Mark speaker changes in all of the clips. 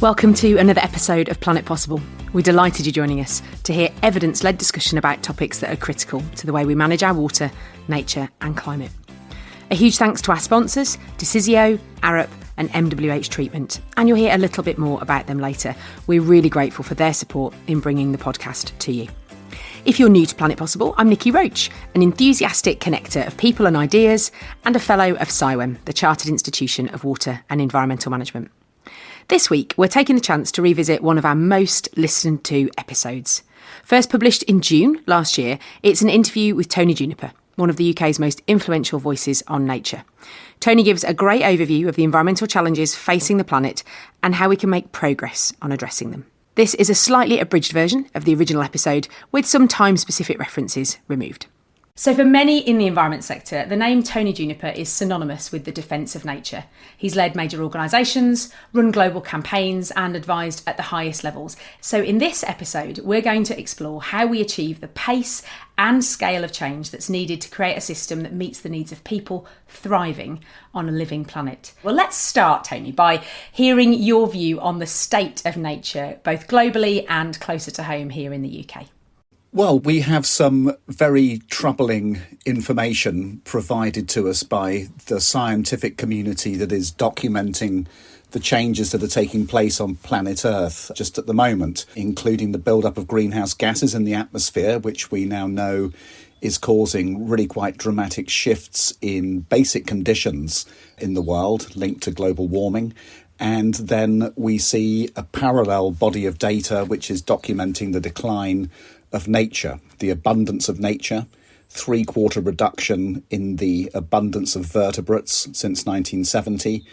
Speaker 1: Welcome to another episode of Planet Possible. We're delighted you're joining us to hear evidence-led discussion about topics that are critical to the way we manage our water, nature and climate. A huge thanks to our sponsors, Decisio, Arup and MWH Treatment, and you'll hear a little bit more about them later. We're really grateful for their support in bringing the podcast to you. If you're new to Planet Possible, I'm Niki Roach, an enthusiastic connector of people and ideas and a fellow of CIWEM, the Chartered Institution of Water and Environmental Management. This week, we're taking the chance to revisit one of our most listened to episodes. First published in June last year, it's an interview with Tony Juniper, one of the UK's most influential voices on nature. Tony gives a great overview of the environmental challenges facing the planet and how we can make progress on addressing them. This is a slightly abridged version of the original episode with some time-specific references removed. So for many in the environment sector, the name Tony Juniper is synonymous with the defence of nature. He's led major organisations, run global campaigns and advised at the highest levels. So in this episode, we're going to explore how we achieve the pace and scale of change that's needed to create a system that meets the needs of people thriving on a living planet. Well, let's start, Tony, by hearing your view on the state of nature, both globally and closer to home here in the UK.
Speaker 2: Well, we have some very troubling information provided to us by the scientific community that is documenting the changes that are taking place on planet Earth just at the moment, including the buildup of greenhouse gases in the atmosphere, which we now know is causing really quite dramatic shifts in basic conditions in the world linked to global warming. And then we see a parallel body of data which is documenting the decline of nature, the abundance of nature, 3/4 reduction in the abundance of vertebrates since 1970.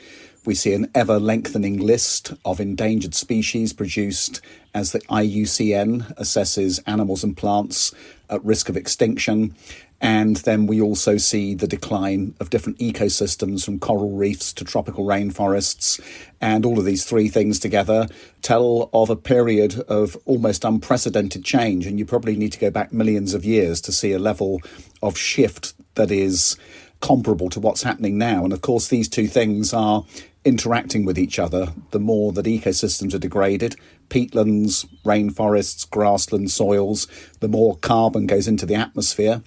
Speaker 2: We see an ever-lengthening list of endangered species produced as the IUCN assesses animals and plants at risk of extinction. And then we also see the decline of different ecosystems from coral reefs to tropical rainforests. And all of these three things together tell of a period of almost unprecedented change. And you probably need to go back millions of years to see a level of shift that is comparable to what's happening now. And of course, these two things are interacting with each other. The more that ecosystems are degraded, peatlands, rainforests, grasslands, soils, the more carbon goes into the atmosphere.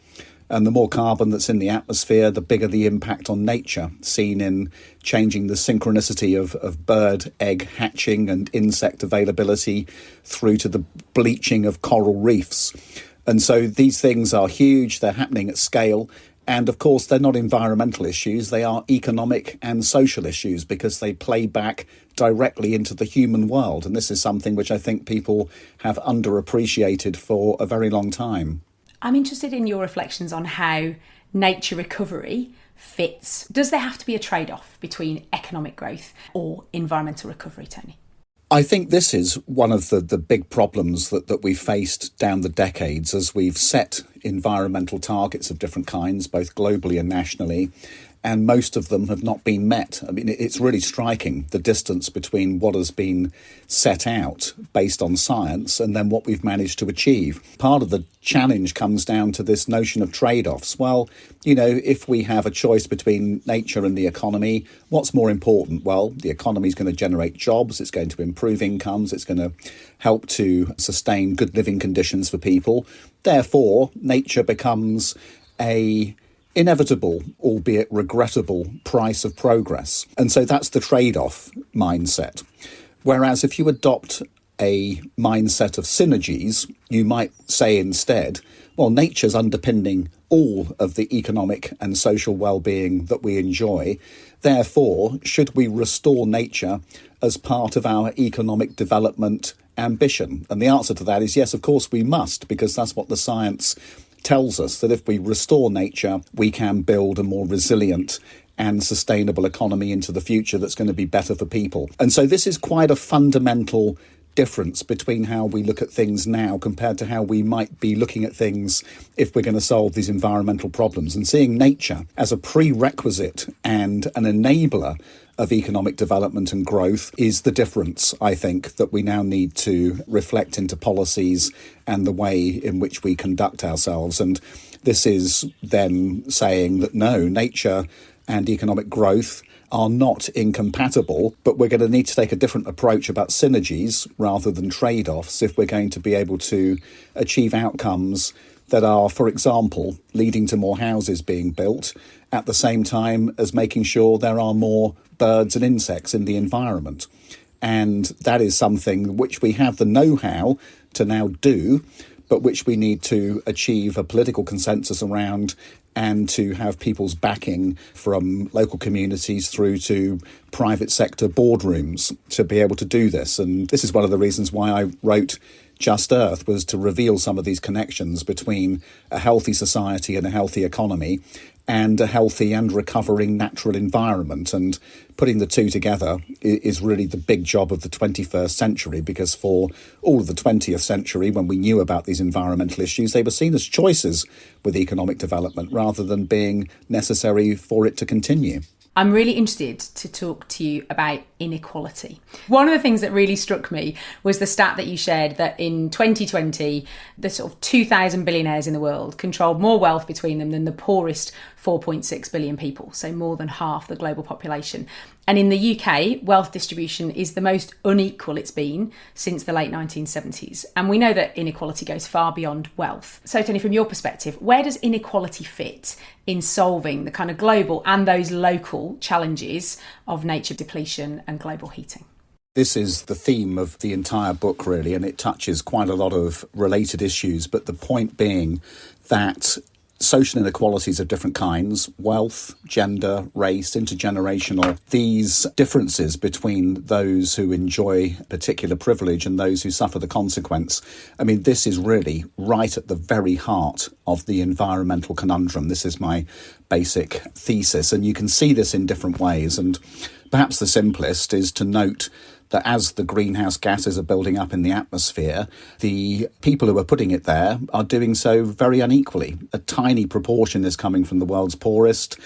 Speaker 2: And the more carbon that's in the atmosphere, the bigger the impact on nature, seen in changing the synchronicity of bird egg hatching and insect availability through to the bleaching of coral reefs. And so these things are huge, they're happening at scale. And of course, they're not environmental issues, they are economic and social issues because they play back directly into the human world. And this is something which I think people have underappreciated for a very long time.
Speaker 1: I'm interested in your reflections on how nature recovery fits. Does there have to be a trade-off between economic growth or environmental recovery, Tony?
Speaker 2: I think this is one of the big problems that we've faced down the decades as we've set environmental targets of different kinds, both globally and nationally, and most of them have not been met. I mean, it's really striking, the distance between what has been set out based on science and then what we've managed to achieve. Part of the challenge comes down to this notion of trade-offs. Well, you know, if we have a choice between nature and the economy, what's more important? Well, the economy is going to generate jobs, it's going to improve incomes, it's going to help to sustain good living conditions for people. Therefore, nature becomes a inevitable, albeit regrettable, price of progress. And so that's the trade-off mindset. Whereas if you adopt a mindset of synergies, you might say instead, well, nature's underpinning all of the economic and social well-being that we enjoy. Therefore, should we restore nature as part of our economic development ambition? And the answer to that is yes, of course we must, because that's what the science tells us, that if we restore nature, we can build a more resilient and sustainable economy into the future that's going to be better for people. And so this is quite a fundamental difference between how we look at things now compared to how we might be looking at things if we're going to solve these environmental problems. And seeing nature as a prerequisite and an enabler of economic development and growth is the difference, I think, that we now need to reflect into policies and the way in which we conduct ourselves. And this is then saying that no, nature and economic growth are not incompatible, but we're going to need to take a different approach about synergies rather than trade-offs if we're going to be able to achieve outcomes that are, for example, leading to more houses being built at the same time as making sure there are more birds and insects in the environment. And that is something which we have the know-how to now do, but which we need to achieve a political consensus around and to have people's backing from local communities through to private sector boardrooms to be able to do this. And this is one of the reasons why I wrote Just Earth, was to reveal some of these connections between a healthy society and a healthy economy and a healthy and recovering natural environment. And putting the two together is really the big job of the 21st century, because for all of the 20th century, when we knew about these environmental issues, they were seen as choices with economic development rather than being necessary for it to continue.
Speaker 1: I'm really interested to talk to you about inequality. One of the things that really struck me was the stat that you shared that in 2020, the sort of 2,000 billionaires in the world controlled more wealth between them than the poorest 4.6 billion people, so more than half the global population. And in the UK, wealth distribution is the most unequal it's been since the late 1970s. And we know that inequality goes far beyond wealth. So, Tony, from your perspective, where does inequality fit in solving the kind of global and those local challenges of nature depletion and global heating?
Speaker 2: This is the theme of the entire book, really, and it touches quite a lot of related issues. But the point being that social inequalities of different kinds, wealth, gender, race, intergenerational, these differences between those who enjoy particular privilege and those who suffer the consequence. I mean, this is really right at the very heart of the environmental conundrum. This is my basic thesis, and you can see this in different ways. And perhaps the simplest is to note that as the greenhouse gases are building up in the atmosphere, the people who are putting it there are doing so very unequally. A tiny proportion is coming from the world's poorest.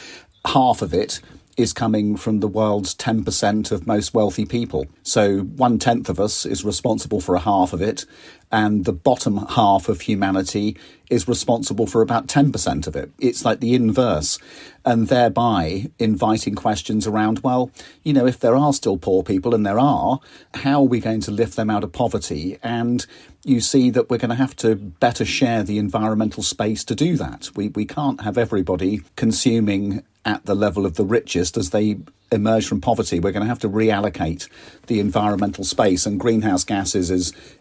Speaker 2: Half of it is coming from the world's 10% of most wealthy people. So 1/10 of us is responsible for a half of it, and the bottom half of humanity is responsible for about 10% of it. It's like the inverse, and thereby inviting questions around, well, you know, if there are still poor people, and there are, how are we going to lift them out of poverty? And you see that we're going to have to better share the environmental space to do that. We can't have everybody consuming at the level of the richest as they emerge from poverty. We're going to have to reallocate the environmental space, and greenhouse gases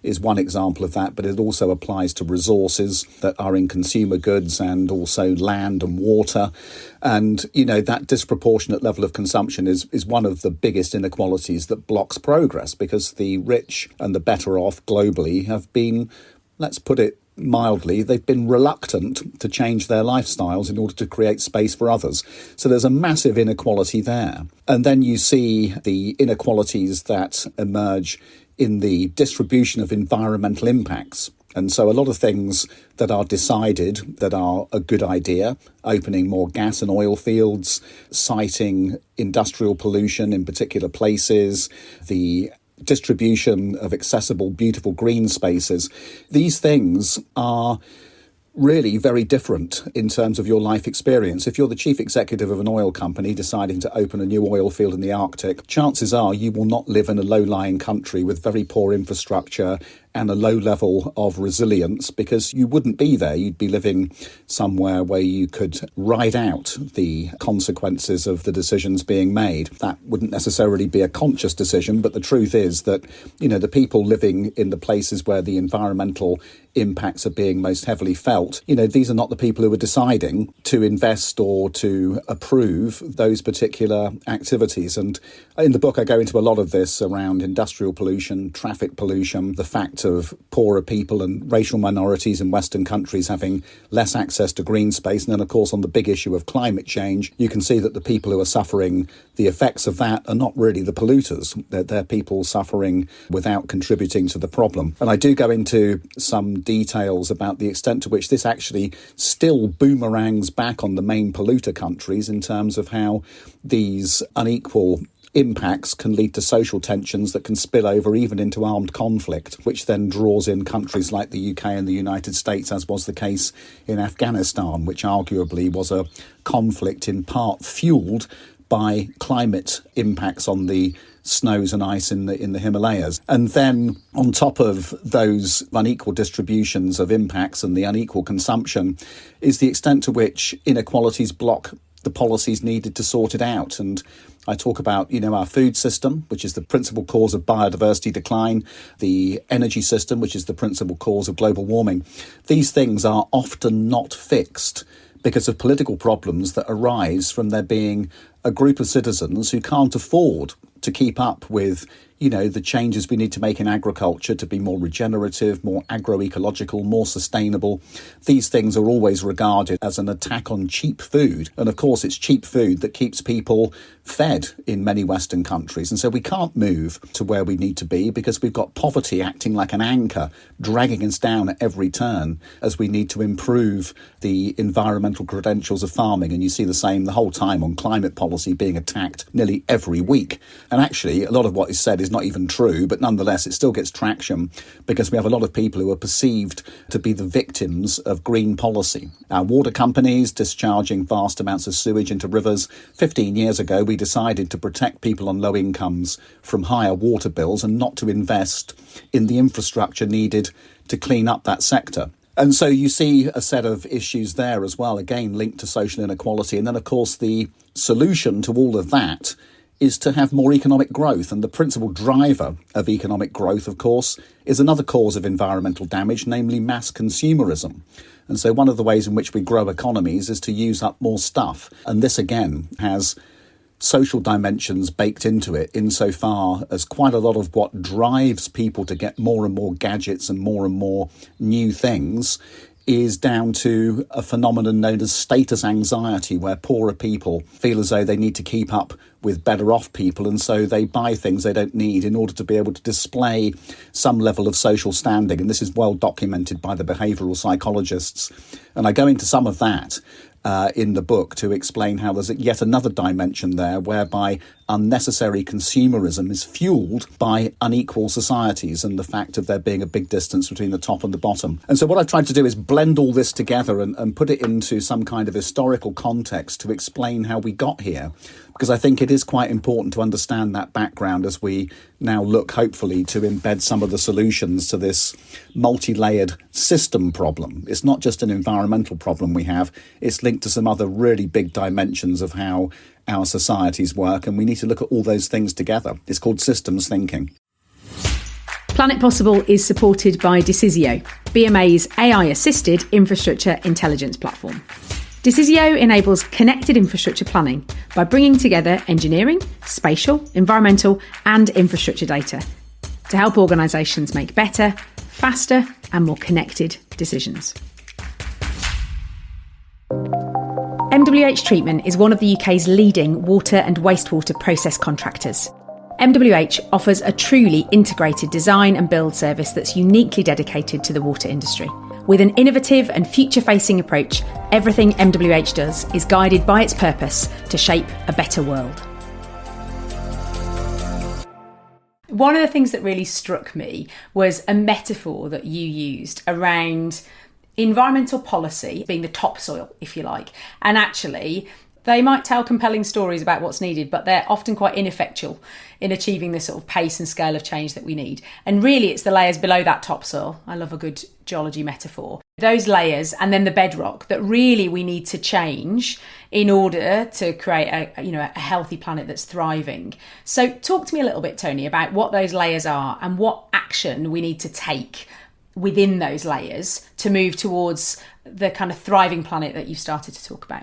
Speaker 2: is one example of that, but it also applies to resources that are in consumer goods and also land and water. And, you know, that disproportionate level of consumption is one of the biggest inequalities that blocks progress, because the rich and the better off globally have been, let's put it mildly, they've been reluctant to change their lifestyles in order to create space for others. So there's a massive inequality there. And then you see the inequalities that emerge in the distribution of environmental impacts. And so a lot of things that are decided that are a good idea, opening more gas and oil fields, citing industrial pollution in particular places, the distribution of accessible, beautiful green spaces. These things are really very different in terms of your life experience. If you're the chief executive of an oil company deciding to open a new oil field in the Arctic, chances are you will not live in a low-lying country with very poor infrastructure and a low level of resilience, because you wouldn't be there. You'd be living somewhere where you could ride out the consequences of the decisions being made. That wouldn't necessarily be a conscious decision, but the truth is that, you know, the people living in the places where the environmental impacts are being most heavily felt, you know, these are not the people who are deciding to invest or to approve those particular activities. And in the book, I go into a lot of this around industrial pollution, traffic pollution, the fact of poorer people and racial minorities in Western countries having less access to green space. And then, of course, on the big issue of climate change, you can see that the people who are suffering the effects of that are not really the polluters. They're people suffering without contributing to the problem. And I do go into some details about the extent to which this actually still boomerangs back on the main polluter countries in terms of how these unequal impacts can lead to social tensions that can spill over even into armed conflict, which then draws in countries like the UK and the United States, as was the case in Afghanistan, which arguably was a conflict in part fuelled by climate impacts on the snows and ice in the Himalayas. And then on top of those unequal distributions of impacts and the unequal consumption is the extent to which inequalities block the policies needed to sort it out. And I talk about, our food system, which is the principal cause of biodiversity decline, the energy system, which is the principal cause of global warming. These things are often not fixed because of political problems that arise from there being a group of citizens who can't afford to keep up with, the changes we need to make in agriculture to be more regenerative, more agroecological, more sustainable. These things are always regarded as an attack on cheap food. And of course, it's cheap food that keeps people fed in many Western countries. And so we can't move to where we need to be because we've got poverty acting like an anchor, dragging us down at every turn as we need to improve the environmental credentials of farming. And you see the same the whole time on climate policy being attacked nearly every week. And actually, a lot of what is said is not even true, but nonetheless, it still gets traction because we have a lot of people who are perceived to be the victims of green policy. Our water companies discharging vast amounts of sewage into rivers. 15 years ago, we decided to protect people on low incomes from higher water bills and not to invest in the infrastructure needed to clean up that sector. And so you see a set of issues there as well, again, linked to social inequality. And then, of course, the solution to all of that is to have more economic growth. And the principal driver of economic growth, of course, is another cause of environmental damage, namely mass consumerism. And so one of the ways in which we grow economies is to use up more stuff. And this, again, has social dimensions baked into it insofar as quite a lot of what drives people to get more and more gadgets and more new things is down to a phenomenon known as status anxiety, where poorer people feel as though they need to keep up with better off people, and so they buy things they don't need in order to be able to display some level of social standing. And this is well documented by the behavioural psychologists. And I go into some of that in the book to explain how there's yet another dimension there whereby unnecessary consumerism is fueled by unequal societies and the fact of there being a big distance between the top and the bottom. And so what I've tried to do is blend all this together and put it into some kind of historical context to explain how we got here, because I think it is quite important to understand that background as we now look, hopefully, to embed some of the solutions to this multi-layered system problem. It's not just an environmental problem we have, it's linked to some other really big dimensions of how our societies work, and we need to look at all those things together. It's called systems thinking.
Speaker 1: Planet Possible is supported by Decisio, BMA's AI-assisted infrastructure intelligence platform. Decisio enables connected infrastructure planning by bringing together engineering, spatial, environmental and infrastructure data to help organisations make better, faster and more connected decisions. MWH Treatment is one of the UK's leading water and wastewater process contractors. MWH offers a truly integrated design and build service that's uniquely dedicated to the water industry. With an innovative and future-facing approach, everything MWH does is guided by its purpose to shape a better world. One of the things that really struck me was a metaphor that you used around environmental policy being the topsoil, if you like. And actually, they might tell compelling stories about what's needed, but they're often quite ineffectual in achieving the sort of pace and scale of change that we need. And really, it's the layers below that topsoil. I love a good geology metaphor. Those layers and then the bedrock that really we need to change in order to create a healthy planet that's thriving. So talk to me a little bit, Tony, about what those layers are and what action we need to take within those layers to move towards the kind of thriving planet that you've started to talk about.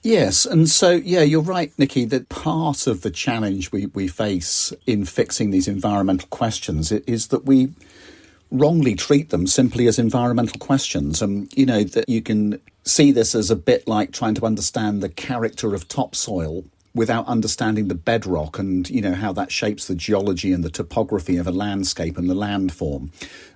Speaker 2: Yes, and so, you're right, Nikki, that part of the challenge we face in fixing these environmental questions is that we wrongly treat them simply as environmental questions. And, that you can see this as a bit like trying to understand the character of topsoil without understanding the bedrock and, how that shapes the geology and the topography of a landscape and the landform.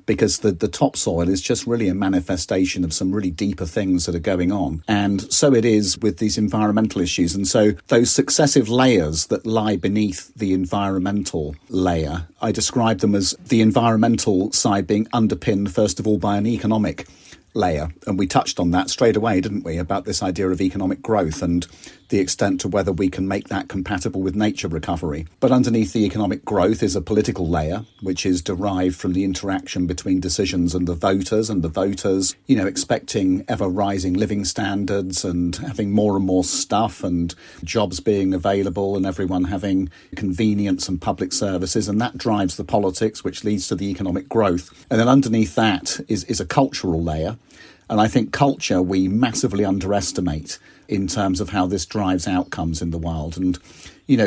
Speaker 2: Because the topsoil is just really a manifestation of some really deeper things that are going on. And so it is with these environmental issues. And so those successive layers that lie beneath the environmental layer, I describe them as the environmental side being underpinned, first of all, by an economic layer. And we touched on that straight away, didn't we, about this idea of economic growth and the extent to whether we can make that compatible with nature recovery. But underneath the economic growth is a political layer, which is derived from the interaction between decisions and the voters, expecting ever rising living standards and having more and more stuff and jobs being available and everyone having convenience and public services. And that drives the politics, which leads to the economic growth. And then underneath that is a cultural layer. And I think culture we massively underestimate in terms of how this drives outcomes in the world. And,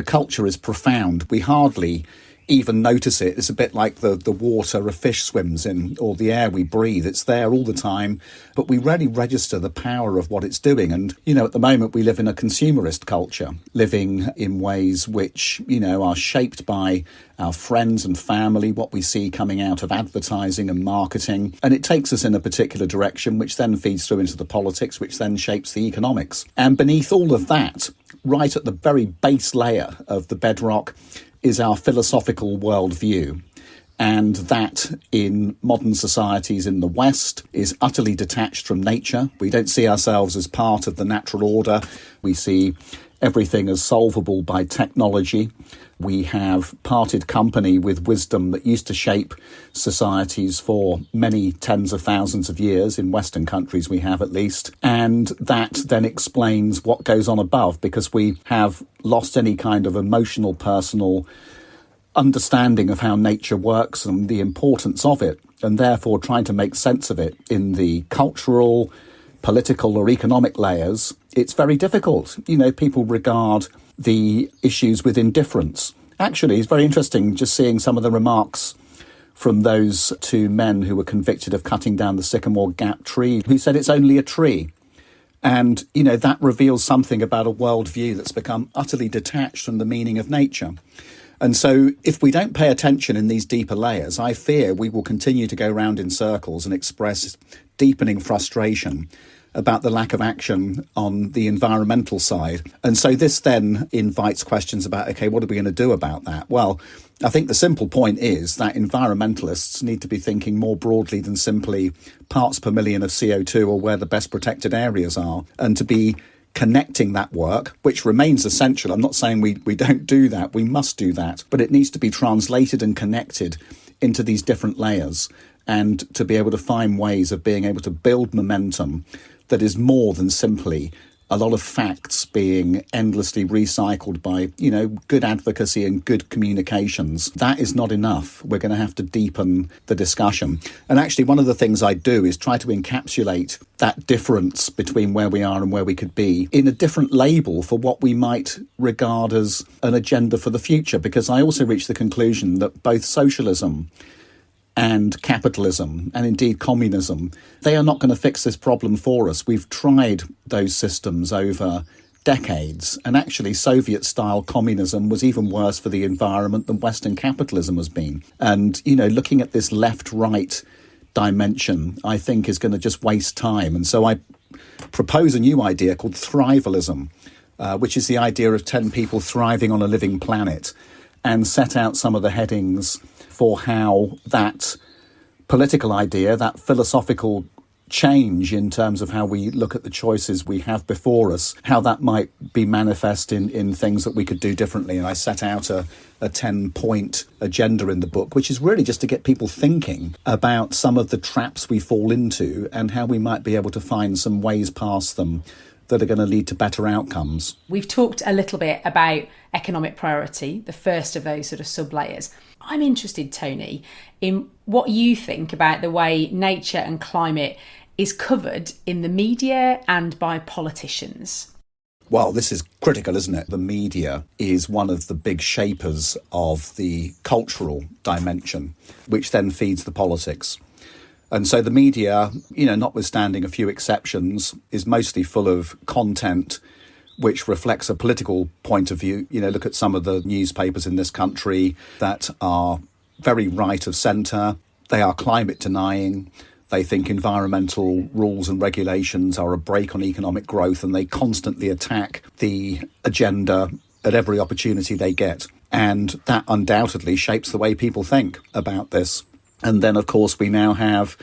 Speaker 2: culture is profound. We hardly even notice it. It's a bit like the water a fish swims in or the air we breathe. It's there all the time, but we rarely register the power of what it's doing. And, at the moment we live in a consumerist culture, living in ways which, are shaped by our friends and family, what we see coming out of advertising and marketing. And it takes us in a particular direction, which then feeds through into the politics, which then shapes the economics. And beneath all of that, right at the very base layer of the bedrock, is our philosophical worldview. And that in modern societies in the West is utterly detached from nature. We don't see ourselves as part of the natural order. We see everything as solvable by technology. We have parted company with wisdom that used to shape societies for many tens of thousands of years. In Western countries, we have at least. And that then explains what goes on above, because we have lost any kind of emotional, personal understanding of how nature works and the importance of it, and therefore trying to make sense of it in the cultural, political or economic layers. It's very difficult. People regard the issues with indifference. Actually, it's very interesting just seeing some of the remarks from those two men who were convicted of cutting down the Sycamore Gap tree, who said it's only a tree. And, that reveals something about a worldview that's become utterly detached from the meaning of nature. And so if we don't pay attention in these deeper layers, I fear we will continue to go round in circles and express deepening frustration about the lack of action on the environmental side. And so this then invites questions about, okay, what are we going to do about that? Well, I think the simple point is that environmentalists need to be thinking more broadly than simply parts per million of CO2 or where the best protected areas are, and to be connecting that work, which remains essential. I'm not saying we don't do that. We must do that. But it needs to be translated and connected into these different layers, and to be able to find ways of being able to build momentum that is more than simply a lot of facts being endlessly recycled by, good advocacy and good communications. That is not enough. We're going to have to deepen the discussion. And actually, one of the things I do is try to encapsulate that difference between where we are and where we could be in a different label for what we might regard as an agenda for the future. Because I also reach the conclusion that both socialism and capitalism, and indeed communism, they are not going to fix this problem for us. We've tried those systems over decades, and actually Soviet-style communism was even worse for the environment than Western capitalism has been. And, looking at this left-right dimension, I think is going to just waste time. And so I propose a new idea called thrivalism, which is the idea of 10 people thriving on a living planet, and set out some of the headings for how that political idea, that philosophical change in terms of how we look at the choices we have before us, how that might be manifest in things that we could do differently. And I set out a 10-point agenda in the book, which is really just to get people thinking about some of the traps we fall into and how we might be able to find some ways past them that are going to lead to better outcomes.
Speaker 1: We've talked a little bit about economic priority, the first of those sort of sub-layers. I'm interested, Tony, in what you think about the way nature and climate is covered in the media and by politicians.
Speaker 2: Well, this is critical, isn't it? The media is one of the big shapers of the cultural dimension, which then feeds the politics. And so the media, notwithstanding a few exceptions, is mostly full of content which reflects a political point of view. Look at some of the newspapers in this country that are very right of centre. They are climate denying. They think environmental rules and regulations are a brake on economic growth, and they constantly attack the agenda at every opportunity they get. And that undoubtedly shapes the way people think about this. And then, of course, we now have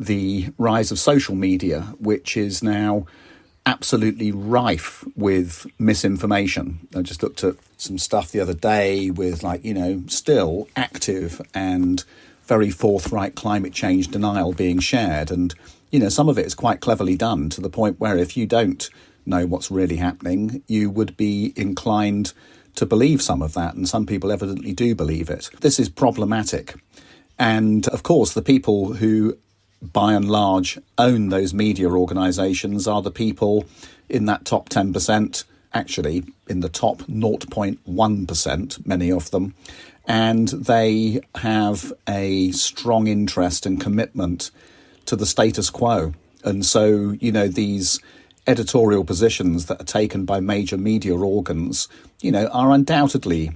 Speaker 2: the rise of social media, which is now absolutely rife with misinformation. I just looked at some stuff the other day with still active and very forthright climate change denial being shared. And, some of it is quite cleverly done to the point where if you don't know what's really happening, you would be inclined to believe some of that. And some people evidently do believe it. This is problematic. And of course, the people who by and large own those media organisations are the people in that top 10%, actually in the top 0.1%, many of them. And they have a strong interest and commitment to the status quo. And so, these editorial positions that are taken by major media organs, are undoubtedly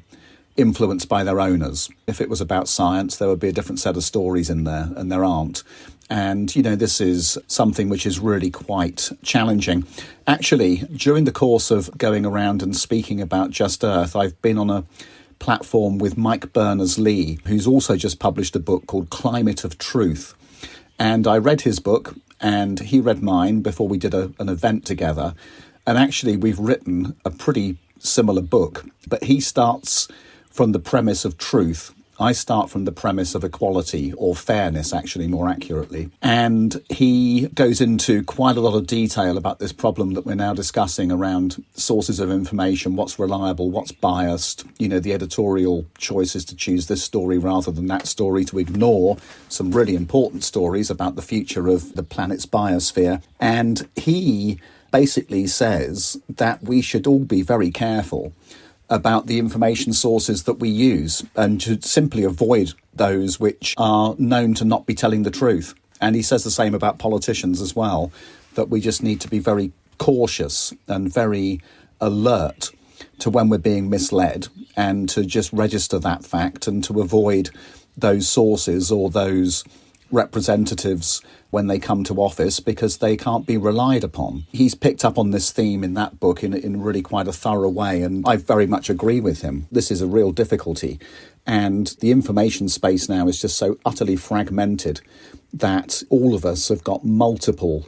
Speaker 2: influenced by their owners. If it was about science, there would be a different set of stories in there, and there aren't. And, this is something which is really quite challenging. Actually, during the course of going around and speaking about Just Earth, I've been on a platform with Mike Berners-Lee, who's also just published a book called Climate of Truth. And I read his book and he read mine before we did an event together. And actually, we've written a pretty similar book, but he starts from the premise of truth. I start from the premise of equality, or fairness, actually, more accurately. And he goes into quite a lot of detail about this problem that we're now discussing around sources of information, what's reliable, what's biased, the editorial choices to choose this story rather than that story, to ignore some really important stories about the future of the planet's biosphere. And he basically says that we should all be very careful about the information sources that we use and should simply avoid those which are known to not be telling the truth. And he says the same about politicians as well, that we just need to be very cautious and very alert to when we're being misled, and to just register that fact and to avoid those sources or those representatives when they come to office, because they can't be relied upon. He's picked up on this theme in that book in really quite a thorough way, and I very much agree with him. This is a real difficulty, and the information space now is just so utterly fragmented that all of us have got multiple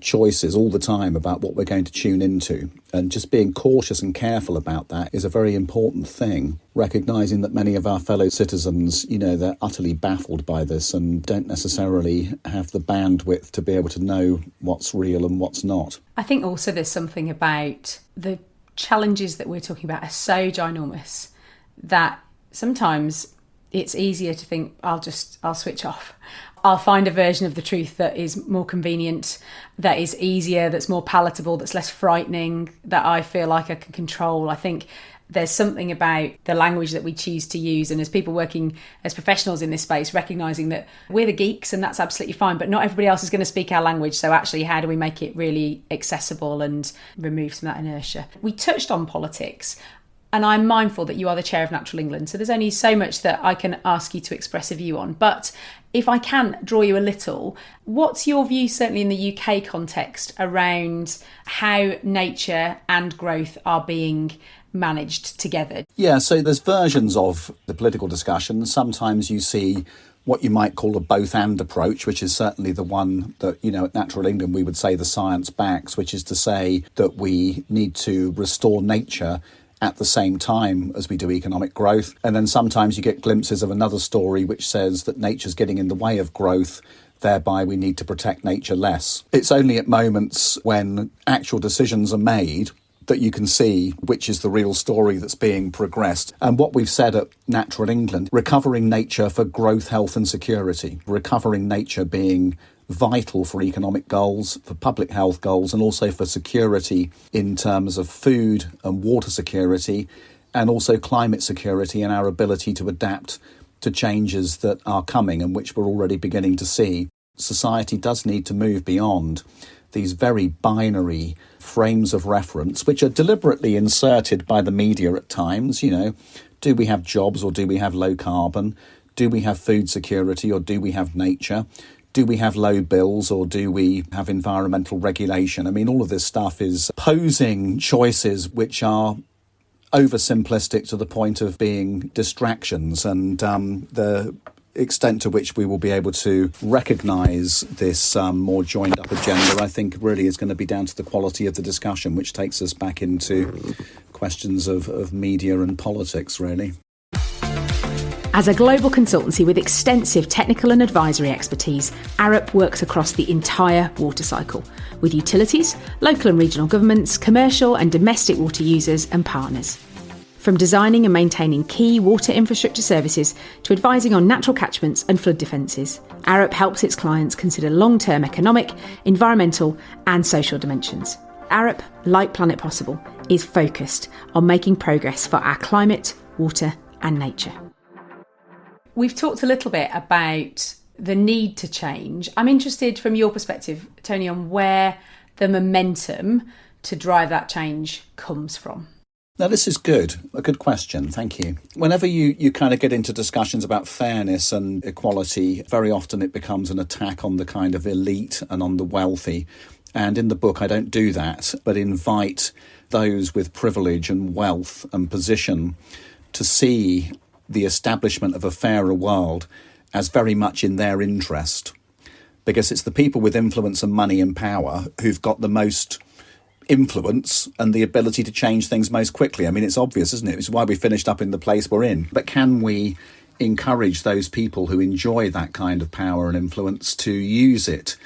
Speaker 2: choices all the time about what we're going to tune into, and just being cautious and careful about that is a very important thing, recognising that many of our fellow citizens, they're utterly baffled by this and don't necessarily have the bandwidth to be able to know what's real and what's not.
Speaker 1: I think also there's something about the challenges that we're talking about are so ginormous that sometimes it's easier to think, I'll switch off. I'll find a version of the truth that is more convenient, that is easier, that's more palatable, that's less frightening, that I feel like I can control. I think there's something about the language that we choose to use, and as people working as professionals in this space, recognising that we're the geeks and that's absolutely fine, but not everybody else is going to speak our language. So actually, how do we make it really accessible and remove some of that inertia? We touched on politics. And I'm mindful that you are the chair of Natural England, so there's only so much that I can ask you to express a view on. But if I can draw you a little, what's your view, certainly in the UK context, around how nature and growth are being managed together?
Speaker 2: Yeah, so there's versions of the political discussion. Sometimes you see what you might call a both-and approach, which is certainly the one that, at Natural England we would say the science backs, which is to say that we need to restore nature at the same time as we do economic growth. And then sometimes you get glimpses of another story which says that nature's getting in the way of growth, thereby we need to protect nature less. It's only at moments when actual decisions are made that you can see which is the real story that's being progressed. And what we've said at Natural England, recovering nature for growth, health and security, recovering nature being vital for economic goals, for public health goals, and also for security in terms of food and water security, and also climate security and our ability to adapt to changes that are coming and which we're already beginning to see. Society does need to move beyond these very binary frames of reference, which are deliberately inserted by the media at times. Do we have jobs or do we have low carbon? Do we have food security or do we have nature? Do we have low bills or do we have environmental regulation? I mean, all of this stuff is posing choices which are oversimplistic to the point of being distractions. And extent to which we will be able to recognise this more joined up agenda, I think really is going to be down to the quality of the discussion, which takes us back into questions of media and politics, really.
Speaker 1: As a global consultancy with extensive technical and advisory expertise, Arup works across the entire water cycle, with utilities, local and regional governments, commercial and domestic water users and partners. From designing and maintaining key water infrastructure services to advising on natural catchments and flood defences, Arup helps its clients consider long-term economic, environmental and social dimensions. Arup, like Planet Possible, is focused on making progress for our climate, water and nature. We've talked a little bit about the need to change. I'm interested from your perspective, Tony, on where the momentum to drive that change comes from.
Speaker 2: Now, this is good. A good question. Thank you. Whenever you kind of get into discussions about fairness and equality, very often it becomes an attack on the kind of elite and on the wealthy. And in the book, I don't do that, but invite those with privilege and wealth and position to see the establishment of a fairer world as very much in their interest, because it's the people with influence and money and power who've got the most influence and the ability to change things most quickly. I mean, it's obvious, isn't it? It's why we finished up in the place we're in. But can we encourage those people who enjoy that kind of power and influence to use it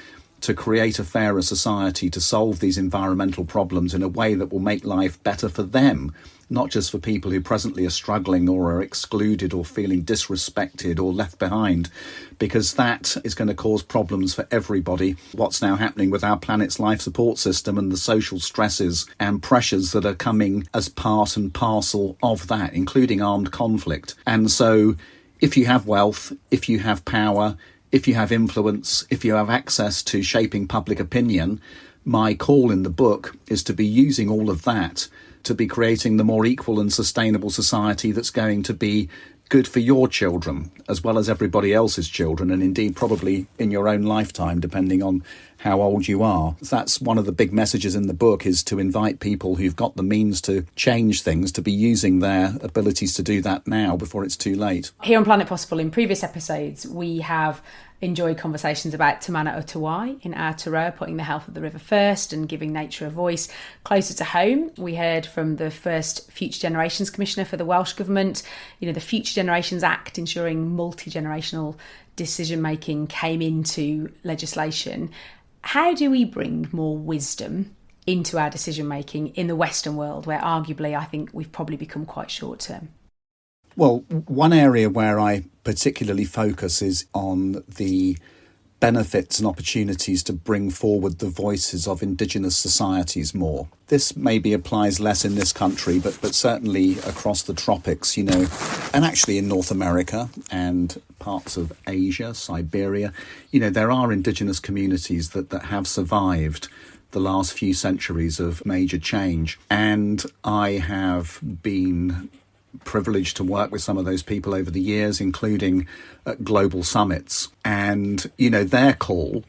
Speaker 2: to create a fairer society, to solve these environmental problems in a way that will make life better for them, not just for people who presently are struggling or are excluded or feeling disrespected or left behind, because that is going to cause problems for everybody. What's now happening with our planet's life support system and the social stresses and pressures that are coming as part and parcel of that, including armed conflict. And so if you have wealth, if you have power, if you have influence, if you have access to shaping public opinion, my call in the book is to be using all of that to be creating the more equal and sustainable society that's going to be good for your children as well as everybody else's children, and indeed probably in your own lifetime, depending on how old you are. That's one of the big messages in the book, is to invite people who've got the means to change things to be using their abilities to do that now before it's too late.
Speaker 1: Here on Planet Possible, in previous episodes, we have enjoyed conversations about Te Mana o Te Wai in Aotearoa, putting the health of the river first and giving nature a voice. Closer to home, we heard from the first Future Generations Commissioner for the Welsh Government. You know, the Future Generations Act, ensuring multi-generational decision-making, came into legislation. How do we bring more wisdom into our decision-making in the Western world, where arguably I think we've probably become quite short-term?
Speaker 2: Well, one area where I particularly focus is on the benefits and opportunities to bring forward the voices of Indigenous societies more. This maybe applies less in this country, but certainly across the tropics, you know, and actually in North America and parts of Asia, Siberia. You know, there are Indigenous communities that have survived the last few centuries of major change. And I have been privileged to work with some of those people over the years, including at global summits. And, you know, their call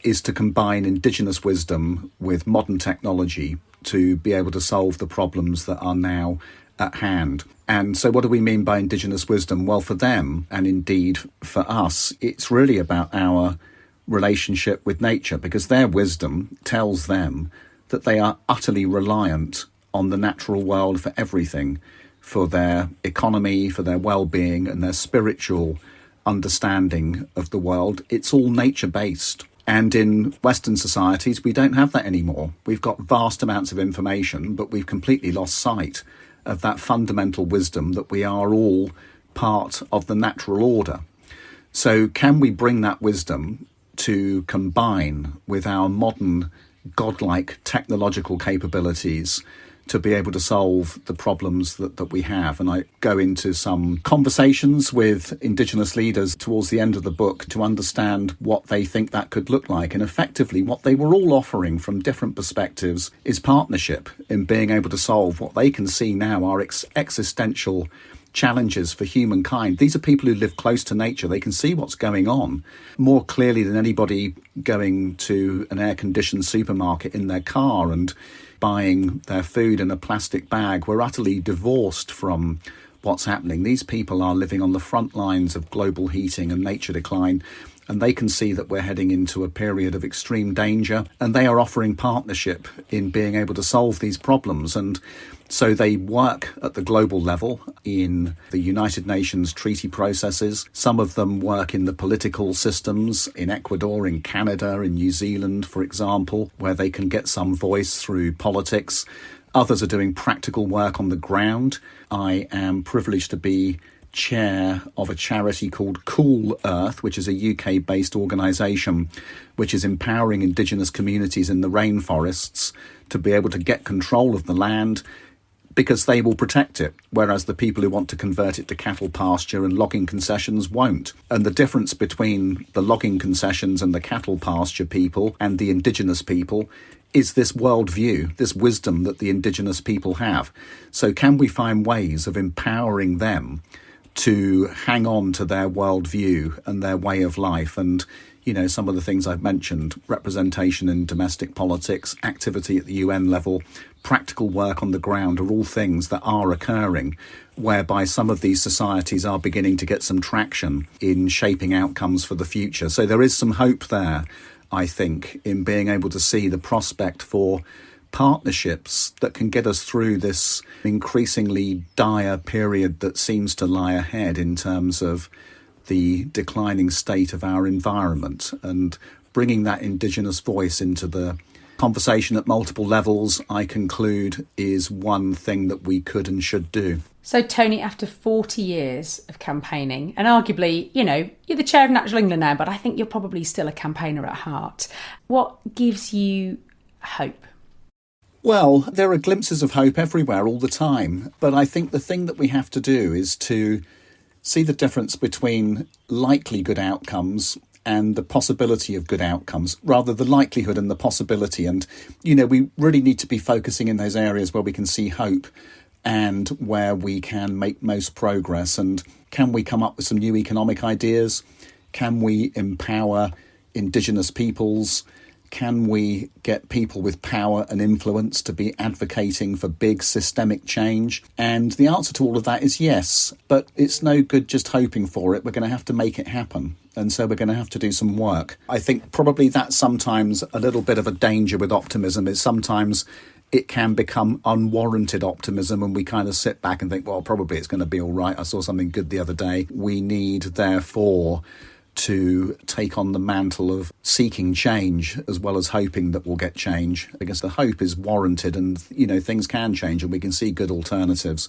Speaker 2: is to combine Indigenous wisdom with modern technology to be able to solve the problems that are now at hand. And so what do we mean by Indigenous wisdom? Well, for them, and indeed for us, it's really about our relationship with nature, because their wisdom tells them that they are utterly reliant on the natural world for everything, for their economy, for their well-being and their spiritual understanding of the world. It's all nature-based. And in Western societies, we don't have that anymore. We've got vast amounts of information, but we've completely lost sight of that fundamental wisdom that we are all part of the natural order. So can we bring that wisdom to combine with our modern, godlike technological capabilities to be able to solve the problems that we have? And I go into some conversations with Indigenous leaders towards the end of the book to understand what they think that could look like. And effectively, what they were all offering from different perspectives is partnership in being able to solve what they can see now are existential challenges for humankind. These are people who live close to nature. They can see what's going on more clearly than anybody going to an air-conditioned supermarket in their car and buying their food in a plastic bag. We're utterly divorced from what's happening. These people are living on the front lines of global heating and nature decline, and they can see that we're heading into a period of extreme danger, and they are offering partnership in being able to solve these problems. And so they work at the global level in the United Nations treaty processes. Some of them work in the political systems in Ecuador, in Canada, in New Zealand, for example, where they can get some voice through politics. Others are doing practical work on the ground. I am privileged to be chair of a charity called Cool Earth, which is a UK-based organisation which is empowering Indigenous communities in the rainforests to be able to get control of the land because they will protect it, whereas the people who want to convert it to cattle pasture and logging concessions won't. And the difference between the logging concessions and the cattle pasture people and the Indigenous people is this worldview, this wisdom that the Indigenous people have. So can we find ways of empowering them to hang on to their worldview and their way of life? And, you know, some of the things I've mentioned, representation in domestic politics, activity at the UN level, practical work on the ground are all things that are occurring, whereby some of these societies are beginning to get some traction in shaping outcomes for the future. So there is some hope there, I think, in being able to see the prospect for partnerships that can get us through this increasingly dire period that seems to lie ahead in terms of the declining state of our environment, and bringing that Indigenous voice into the conversation at multiple levels, I conclude, is one thing that we could and should do.
Speaker 1: So, Tony, after 40 years of campaigning, and arguably, you know, you're the chair of Natural England now, but I think you're probably still a campaigner at heart. What gives you hope?
Speaker 2: Well, there are glimpses of hope everywhere all the time. But I think the thing that we have to do is to see the difference between likely good outcomes and the possibility of good outcomes, rather the likelihood and the possibility. And, you know, we really need to be focusing in those areas where we can see hope and where we can make most progress. And can we come up with some new economic ideas? Can we empower Indigenous peoples? Can we get people with power and influence to be advocating for big systemic change? And the answer to all of that is yes, but it's no good just hoping for it. We're going to have to make it happen. And so we're going to have to do some work. I think probably that's sometimes a little bit of a danger with optimism, is sometimes it can become unwarranted optimism and we kind of sit back and think, well, probably it's going to be all right. I saw something good the other day. We need, therefore, to take on the mantle of seeking change as well as hoping that we'll get change, because the hope is warranted and, you know, things can change and we can see good alternatives,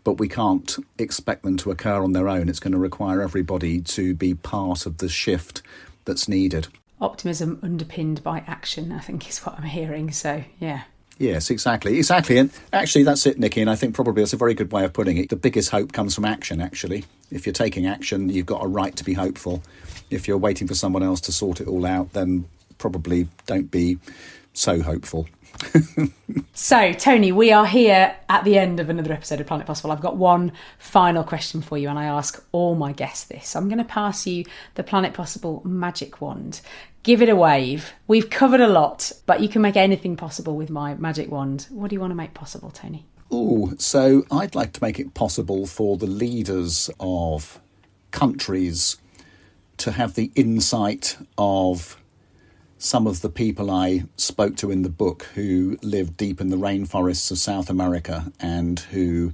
Speaker 2: but we can't expect them to occur on their own. It's going to require everybody to be part of the shift that's needed. Optimism underpinned by action, I think, is what I'm hearing. So, yeah. Yes, exactly. And actually, that's it, Nikki. And I think probably that's a very good way of putting it. The biggest hope comes from action, actually. If you're taking action, you've got a right to be hopeful. If you're waiting for someone else to sort it all out, then probably don't be so hopeful. So, Tony, we are here at the end of another episode of Planet Possible. I've got one final question for you, and I ask all my guests this. I'm going to pass you the Planet Possible magic wand. Give it a wave. We've covered a lot, but you can make anything possible with my magic wand. What do you want to make possible, Tony? So I'd like to make it possible for the leaders of countries to have the insight of some of the people I spoke to in the book who live deep in the rainforests of South America and who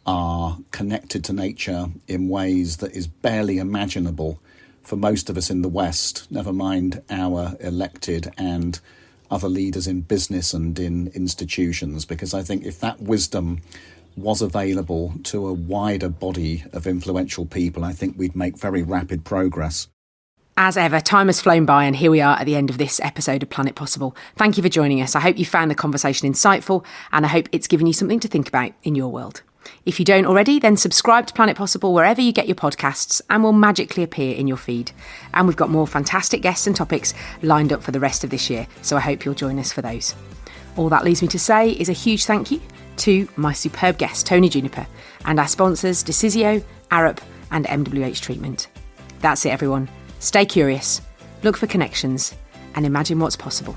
Speaker 2: are connected to nature in ways that is barely imaginable for most of us in the West, never mind our elected and other leaders in business and in institutions, because I think if that wisdom was available to a wider body of influential people, I think we'd make very rapid progress. As ever, time has flown by and here we are at the end of this episode of Planet Possible. Thank you for joining us. I hope you found the conversation insightful and I hope it's given you something to think about in your world. If you don't already, then subscribe to Planet Possible wherever you get your podcasts and we'll magically appear in your feed. And we've got more fantastic guests and topics lined up for the rest of this year, so I hope you'll join us for those. All that leaves me to say is a huge thank you to my superb guest, Tony Juniper, and our sponsors, Decisio, Arup and MWH Treatment. That's it, everyone. Stay curious, look for connections, and imagine what's possible.